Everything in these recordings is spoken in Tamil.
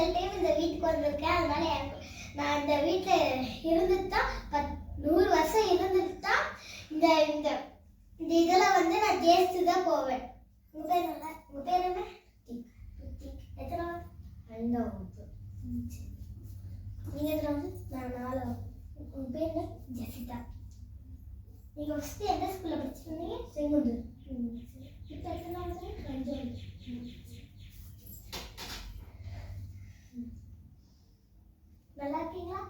முதல் டைம் இந்த வீட்டுக்கு வந்திருக்கேன். அதனால நான் இந்த வீட்டில் இருந்துட்டு தான் 100 வருஷம் இருந்துட்டு தான் இந்த இந்த இந்த இதில் வந்து நான் ஜெயிச்சு தான் போவேன். உங்கள் பேர் என்ன? எத்தனை? 5ஆம் வகுப்பு. நீங்கள் எத்தனை? நான் 4ஆம். உங்கள் பேர் என்ன? ஜெசிகா. நீங்கள் ஃபஸ்ட்டு எந்த ஸ்கூலில் படிச்சுருந்தீங்க? செங்குந்து. இப்போ எத்தனாவது? 5ஆவது. நல்லா இருக்கீங்களா?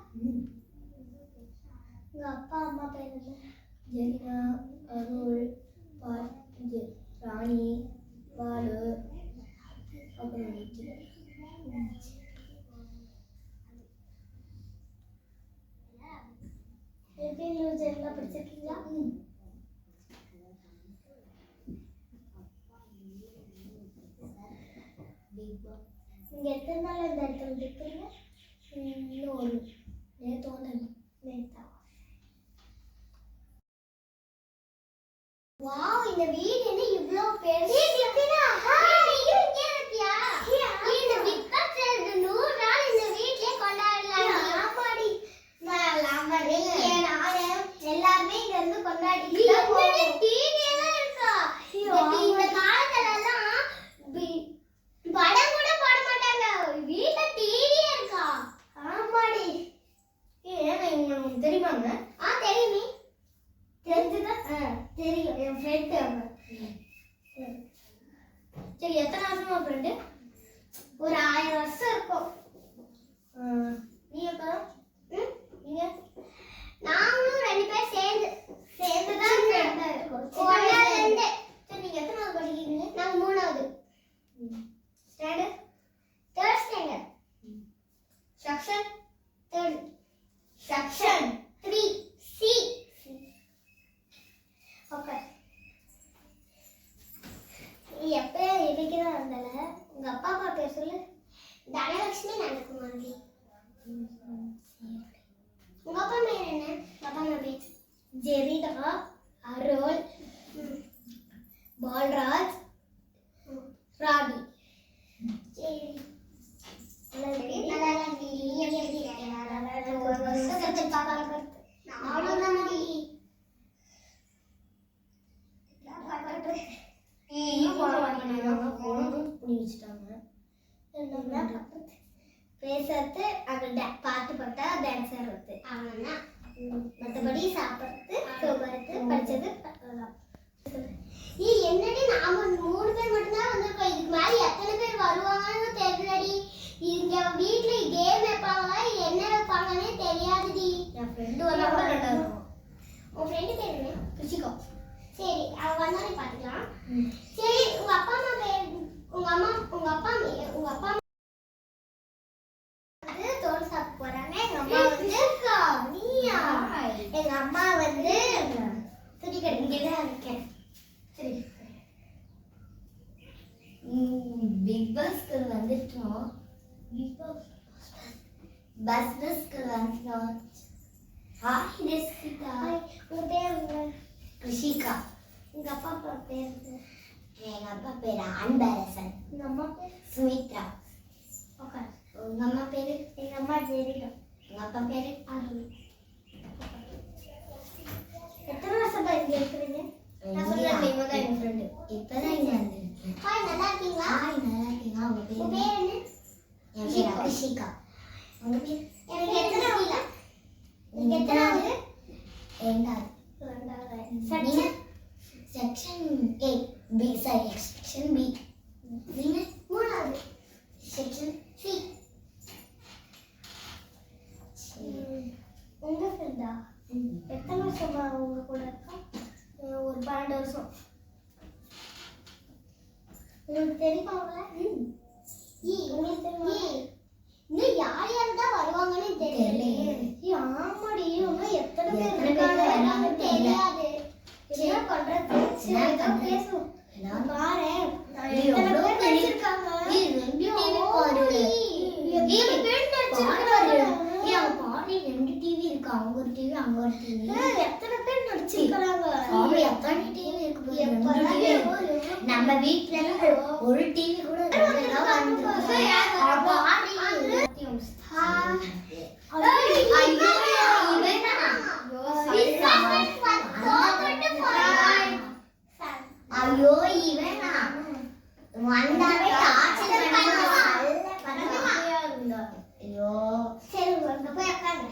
உங்கள் அப்பா அம்மா பேர் என்ன? ஜெரினா, அருள், ராணி, பாலு, அப்புறம் எல்லாம் படிச்சிருக்கீங்களா? நீங்க எத்தனை நாள் இந்த இடத்துல இருக்கிறீங்க? இன்னும் ஒரு நேத்தா. வாவ், இந்த வீடு என்ன இவ்ளோ பெருசு? எல்லாருமே இங்க இருந்து கொண்டாடி படம் கூட போட மாட்டாங்க. வீட்டுல டிவியே இருக்கா? ஆமாடி. உங்களுக்கு தெரியுமாங்க? தெரியுமே. தெரிஞ்சுதான்? தெரியும். என் ஃப்ரெண்டு அவங்க. சரி, எத்தனை வருஷமா ஃப்ரெண்டு? ஒரு 1000 வருஷம் இருக்கும். நீ எப்போ? நீங்க? நாங்களும் 2 பேர் சேர்ந்து தான் ஃப்ரெண்டா இருக்கோம். ஒன்னாலேருந்து. சரி, நீங்க எத்தனாவது படிக்கிறீங்க? நாங்க 3ஆவது. Standard? 3rd standard. Section 3rd. Section 3C. Okay. நீ எப்போ இருக்கிறதா இருந்தால உங்க அப்பா அம்மா பேர் சொல்லு. தனலட்சுமி, நந்தகுமாரி. உங்க அப்பா பேர் என்ன? அப்பா அம்மா பேர் ஜெரிதா, அருள், பால்ராஜ், ராபி. சரி, நல்லா இருக்கு. நீ எப்படி இருக்க? ஒரு வருஷம் கழிச்சு பாப்பாங்க. நானும் தான் மதி. பேசுறது, அங்க பாட்டு போட்டா டான்ஸ் ஆடுறது, அவ்வளோதான். மற்றபடி சாப்பிட்றது, தூங்குறது, படிச்சது. என்னடி நாம 3 பேர் மட்டும்தான் வந்திருக்கோம். இதுக்கு மேலே எத்தனை பேர் வருவாங்கன்னு தெரியலடி. இங்க வீட்டுல கேம் வைப்பாங்களா என்ன வைப்பாங்கன்னே தெரியாதுடி. என் ஃப்ரெண்டு வந்தா கூட நல்லா இருக்கும். உன் ஃப்ரெண்டு பேர் என்ன? ருச்சிகா. சரி, அவ வந்தாலே பார்த்துக்கலாம். சரி, உங்க அப்பா அம்மா பேர்? உங்க அப்பா வந்து தோல் சாப்பிட போறாங்க. எங்க அம்மா வந்து நீயா? எங்க அம்மா வந்து துணி கட்டிக்கிட்டே இருக்கேன். சரி, பிக் பாஸ்க்கு வந்துட்டோம். பஸ்க்கு வந்துட்டோம். Hi Jessica. உங்க பேர் என்ன? ரிஷிகா. உங்க அப்பா பேர்? எங்க அப்பா பேர் அன்பரசன். உங்க அம்மா பேர்? சுமித்ரா. ஓகே. உங்க அம்மா பேரு? எங்க அம்மா ஜெரிகா. உங்க அப்பா பேரு? அருள். எத்தனை வருஷமா இங்க இருக்கிறீங்க? நான் சொல்றேன், இவங்க தான் என் ஃப்ரெண்டு. இப்பதான் இங்க வந்திருக்கேன். ஹாய், நல்லா இருக்கீங்களா? ஹாய், நல்லா இருக்கீங்களா? உங்க பேர் என்ன? என் பேர் ரிஷிகா. உங்க பேர்? எனக்கு எத்தனாவது? நீங்க எத்தனாவது? 2வது. நீங்க? Section A. B. Sorry, section B. நீங்க? 3வது. Section C. உங்க ஃப்ரெண்டா? எத்தனை வருஷமா உங்க கூட இருக்கா? ஒரு 12 வருஷம். உங்களுக்கு தெரியுமா அவங்கள? உங்களுக்கு தெரியுமா? இன்னும் யார் யார் தான் வருவாங்கன்னு தெரியலையே. ஆமாடி, இன்னும் எத்தனை பேர் இருக்காங்க தெரியாது. என்ன பண்றது? பேசும் பாரு. எத்தனை பேர் நடிச்சிருக்காங்க? 7 பேர் நடிச்சிருக்காங்க. பாரு, 2 டிவி இருக்கு. அவங்க ஒரு டிவி, அங்க ஒரு டிவி. எத்தனை பேர் நடிச்சிருக்காங்க? எத்தனை டிவி இருக்கு? நம்ம வீட்டுல ஒரு டிவி கூட ஐயோ சரி உங்க போய் உட்காருங்க.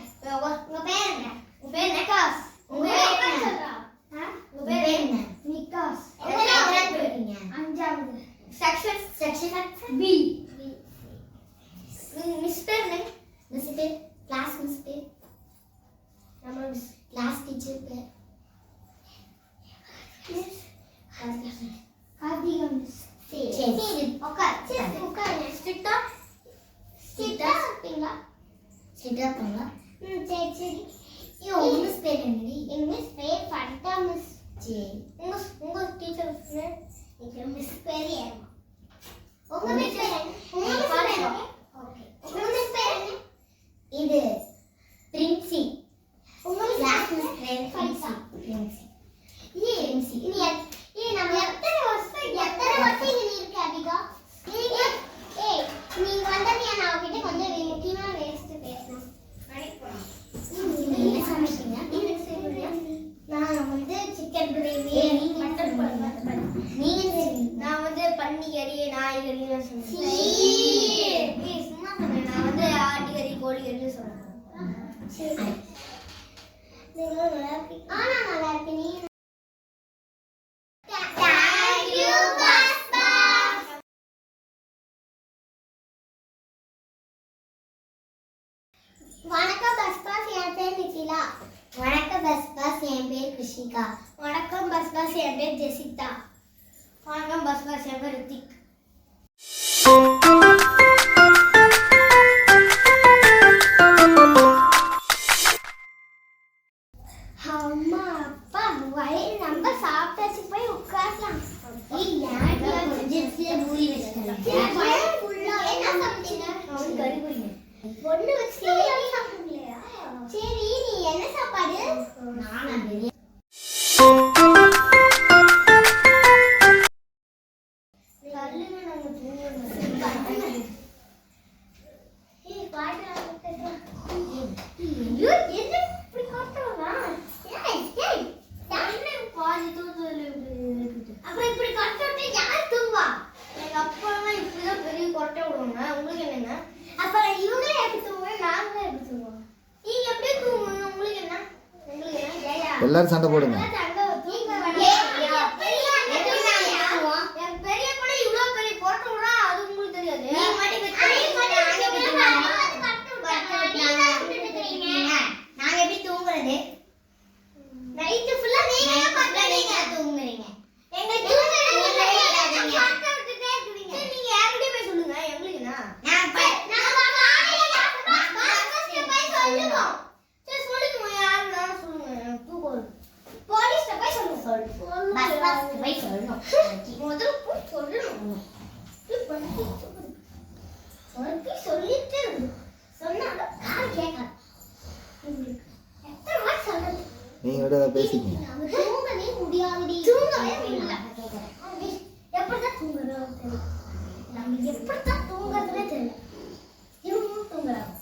உங்க பேர் என்ன? உங்க பேர் நிக்காஸ். உங்க பேர் என்ன? உங்க பேர் என்ன? நிக்காஸ். எத்தனாவது படிக்கிறீங்க? 5வது. Section B. மிஸ் பேர் என்ன? மிஸ் பேர் கிளாஸ் மிஸ் பேர். நம்ம மிஸ் கிளாஸ் டீச்சர் பேர். Miss Karthika miss. சரி உட்கார். சரி உட்காருங்க. ஸ்ட்ரிக்ட்டா இருப்பீங்களா? ஸ்ட்ரிக்ட்டா இருப்பீங்களா? சரி சரி. உங்க மிஸ் பேர் என்னடி? எங்க மிஸ் பேர் ஃபட்டா மிஸ். சரி உங்க டீச்சர் பேர்? எங்க மிஸ் பேர் ஏமா. உங்க மிஸ் பேர் என்ன? உங்க மிஸ் பேர் என்ன? ஓகே. உங்க மிஸ் பேர் என்ன? இது பிரின்சி. உங்க கிளாஸ் மிஸ் பேர் பிரின்சி. பிரின்சி. நீ நம்ம எத்தனை வருஷம் இங்க இருக்க அபிகா? நீங்க வந்தது நான் அவகிட்ட கொஞ்சம் முக்கியமான வேஸ்ட் பேசணும். என்ன சமைச்சீங்க? நான் வந்து சிக்கன் கிரேவி, மட்டன் குழம்பு. நீங்க நான் வந்து பன்னிக்கறி, நாய்கறி சொன்னேன். சும்மா சொன்னேன். நான் வந்து ஆட்டுக்கறி, கோழிக்கறி சொன்னேன். சரி நீங்க நல்லா இருக்கீங்க. நான் நல்லா இருக்கேன். நீ வணக்கம் பஸ்பாஸ், என் பேர் நிகிலா. வணக்கம் பஸ்பாஸ், என் பேர் கிருஷிகா. வணக்கம் பஸ்பாஸ், என் பேர் ஜெசிதா. வணக்கம் பஸ்பாஸ், என் பேர் ரித்திக். அம்மா அப்பா வயிறு நம்ம சாப்பிட்டாச்சு, போய் உட்காரலாம். ஒண்ணு வச்சு சாப்பிடுங்களா? சரி நீ என்ன சாப்பாடு? நானா பிரியாணி. கல்லுங்க நம்ம தூங்கணும். ஏய் பாட்டு ஆடுறேன். ஐயோ என்ன இப்படி காட்டுறவா? ஏய் என்ன பாதி தூங்குறல இப்படி. அப்புறம் இப்படி காட்டுறப்ப யார் தூங்குவா? எங்க அப்பா எல்லாம் இப்படி தான் பெரிய கொட்டை விடுவாங்க. உங்களுக்கு என்னங்க? அப்ப இவங்களே எப்படி தூங்குவாங்க? நாங்களே எப்படி தூங்குவோம்? நீங்க எப்படி தூங்குவீங்க? உங்களுக்கு என்ன? எல்லாரும் சண்டை போடுங்க. நீங்க விட பேசிக்கீங்க. தூங்கவே முடியாதுடி. தூங்கவே முடியல. எப்படிதான் தூங்குறோம் தெரியல. நம்ம எப்படிதான் தூங்குறதுனே தெரியல. இவங்க தூங்குறாங்க.